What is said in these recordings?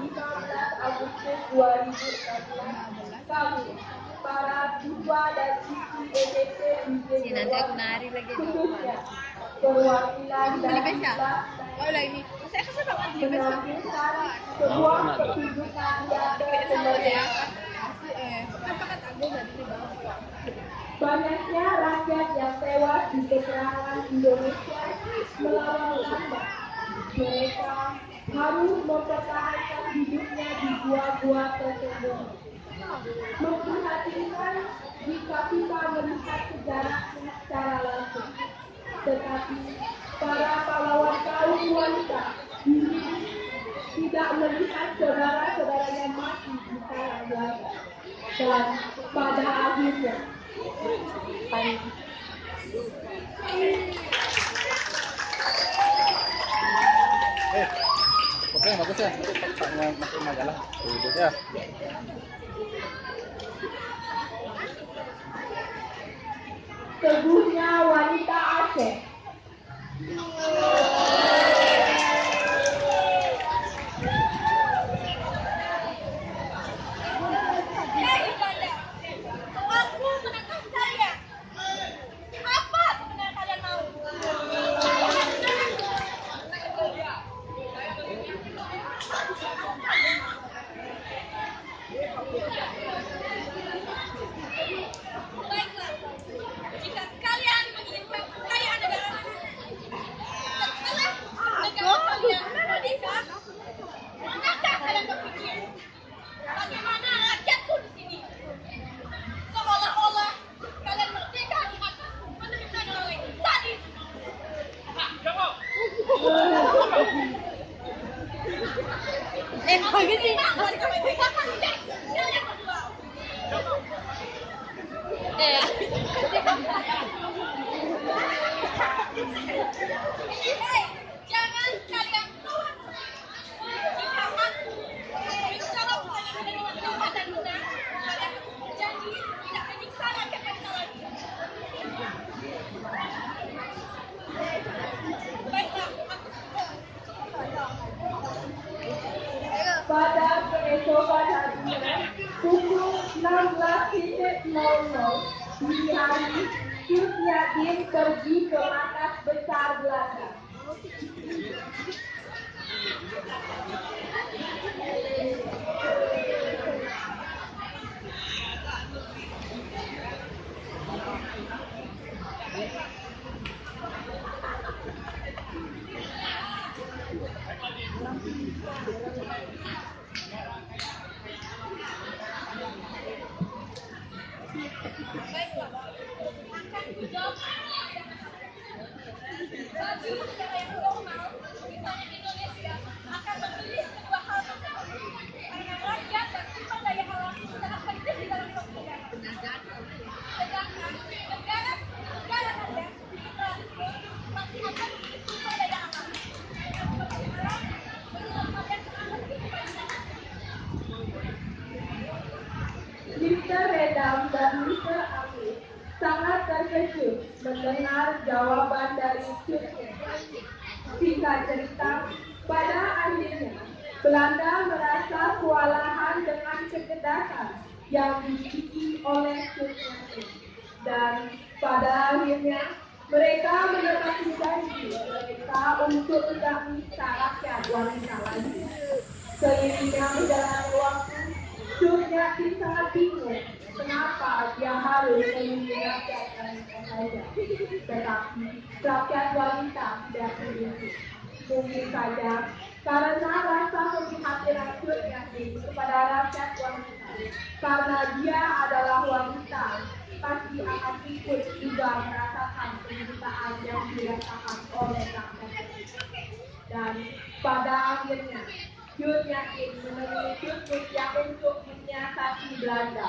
15 Agustus 2016, kami, para siswa dan siswi ETC Bukit Nanti aku nari lagi khususnya perwakilan dari menampilkan sebuah pertunjukan teater kemerdekaan. Banyaknya rakyat yang tewas di peperangan Indonesia melawan Belanda. Mereka harus mempertahankan hidupnya di gua-gua tersembunyi. Memprihatinkan jika kita melihat sejarahnya secara langsung. Tetapi para pahlawan kaum wanita tidak melihat saudara-saudaranya mati di tangan Belanda. Dan pada akhirnya Oke, bagus ya. Nanti masuk majalah. Ya. Teguhnya wanita Aceh. Bagus sih. Jangan kalian keluar. Jika aku berbicara dengan Tuhan dan benar, kalian berjanji tidak menyiksa rakyat bangsa lagi. Baiklah, aku Pada keesokan harinya, pukul 16.00 dini hari, Cut Nyatin pergi ke markas besar Belanda. bagi negara yang normal, misalnya Indonesia, akan memilih kedua hal tersebut karena rakyat dan sumber daya alam sangat penting di dalam suatu negara. Sedangkan negara Anda Israel masih akan memilih sumber daya alam. Bagaimana menurut kalian strategi sebaiknya? Mr. Redam dan Mr. Amir sangat terkejut mendengar jawaban dari Cut. Singkat cerita, pada akhirnya Belanda merasa kewalahan dengan kecerdasan yang dimiliki oleh Cut. Dan pada akhirnya mereka menepati janji mereka untuk tidak menyiksa rakyat wanita lagi. Seiringnya berjalannya waktu, Cut Nyatin sangat bingung kenapa dia harus melindungi rakyat wanita saja, tetapi rakyat wanita tidak melindungi. Mungkin saja karena rasa keprihatinan Cut Nyatin kepada rakyat wanita, karena dia adalah wanita, pasti akan ikut juga merasakan penderitaan yang dirasakan oleh rakyat. Dan pada akhirnya Cut Nyatin menemui Cut Mut yang untuk menyiasati Belanda.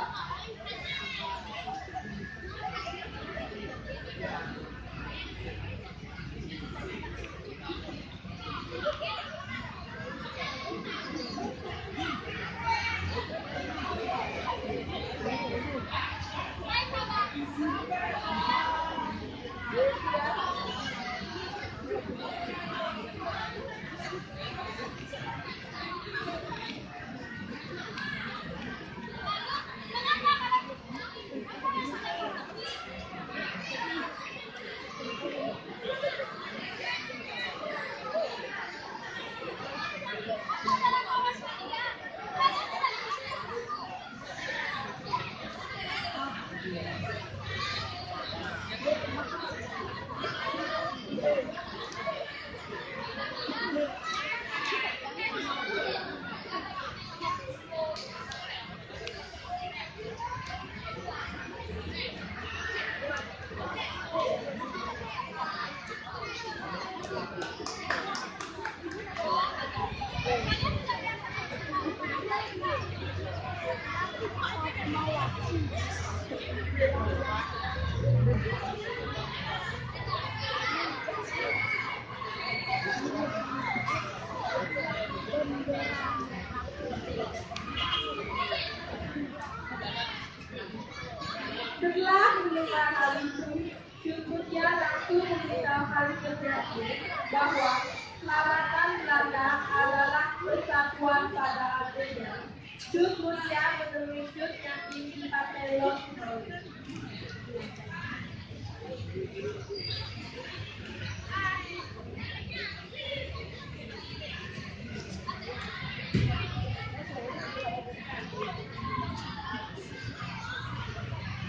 bahwa selamatan Belanda adalah persatuan pada artinya. Sud mulia menemui sud yang ingin Patelos melalui.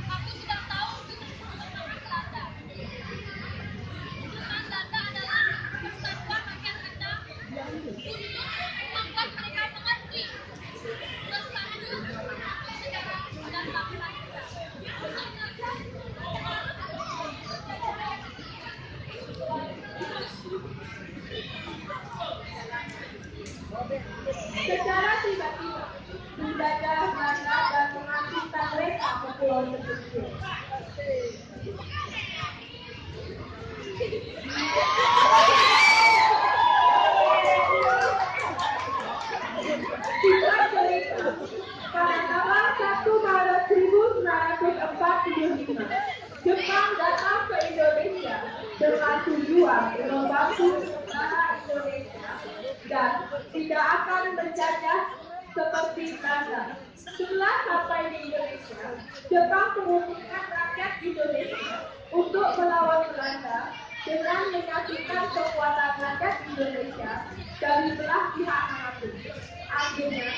Aku sudah tahu tentang perkembangan Belanda. Perkembangan Belanda adalah persatuan rakyat Anda untuk membuat mereka mengerti bersatu secara dan bangsa kita. Secara tiba-tiba, penjajah Belanda dan mengasingkan mereka ke pulau terpencil. Singkat cerita, pada tanggal 1 Maret 1945, Jepang datang ke Indonesia dengan tujuan membantu tentara Indonesia dan tidak akan menjajah seperti Belanda. Setelah sampai di Indonesia, Jepang mengumpulkan rakyat Indonesia untuk melawan Belanda dengan menyatukan kekuatan rakyat Indonesia dari belah pihak manapun. Artinya,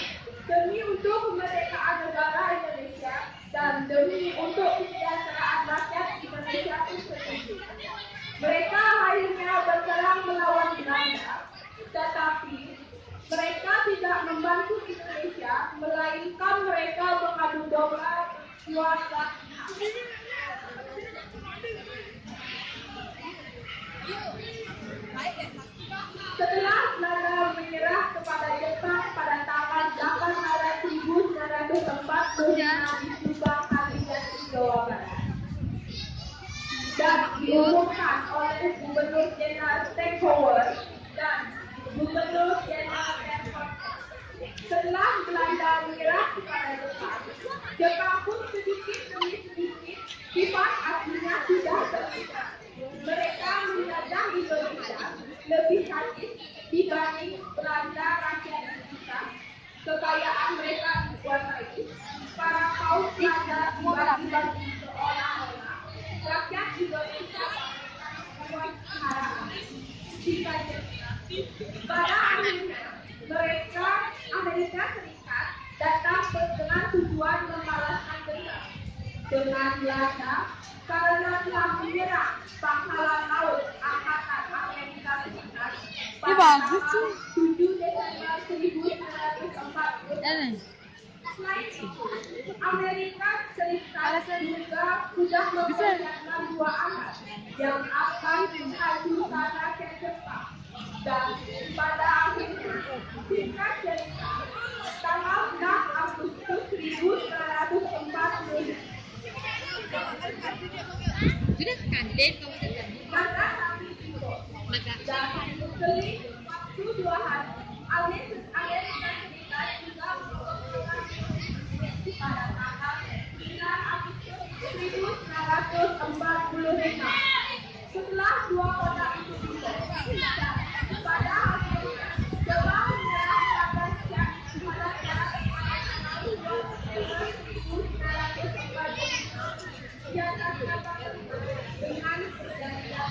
demi untuk kemerdekaan negara Indonesia dan demi untuk kesejahteraan rakyat Indonesia itu sendiri. Mereka akhirnya berperang melawan Belanda, tetapi mereka tidak membantu Indonesia, melainkan mereka mengadu domba dua belah pihak. Setelah Belanda menyerah kepada Jepang pada tanggal 8 Maret 1945 di Subang, Kalimantan, Jawa Barat, dan diumumkan oleh Gubernur Jenderal Steenhower dan Gubernur Jenderal Erfurt. Setelah Belanda menyerah kepada Jepang, Jepang pun sedikit demi sedikit sifat aslinya sudah terlihat. Mereka menjajah Indonesia lebih hadis dibanding Belanda rakyat kita. Kekayaan mereka dikuasai. Para kaum Belanda dibagi-bagi seolah-olah rakyat Indonesia membuat keharaan. Jika pada akhirnya mereka Amerika Serikat datang dengan tujuan membalaskan dendam dengan Belanda karena telah menyerang pangkalan laut Angkatan Amerika Serikat pada tanggal 7 Desember 1940. Selain itu, Amerika Serikat juga sudah mempersiapkan dua anak yang akan dihancurkan rakyat Jepang. Dan pada akhirnya, singkat cerita, tanggal 6 Agustus 1940, Sudah kangen kamu tadi. maka kami tiba. Dan seling waktu 2 hari, Amerika Serikat juga mengumpulkan pada tanggal 9 Agustus 1945. Setelah dua kota itu tiba, pada akhirnya Jepang menyerahkan pada tanggal 1945 dengan perjanjian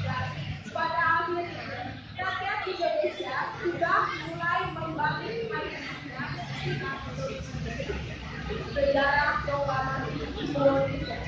dan pada akhirnya rakyat Indonesia sudah mulai membangkit akhirnya sejarah proklamasi Indonesia.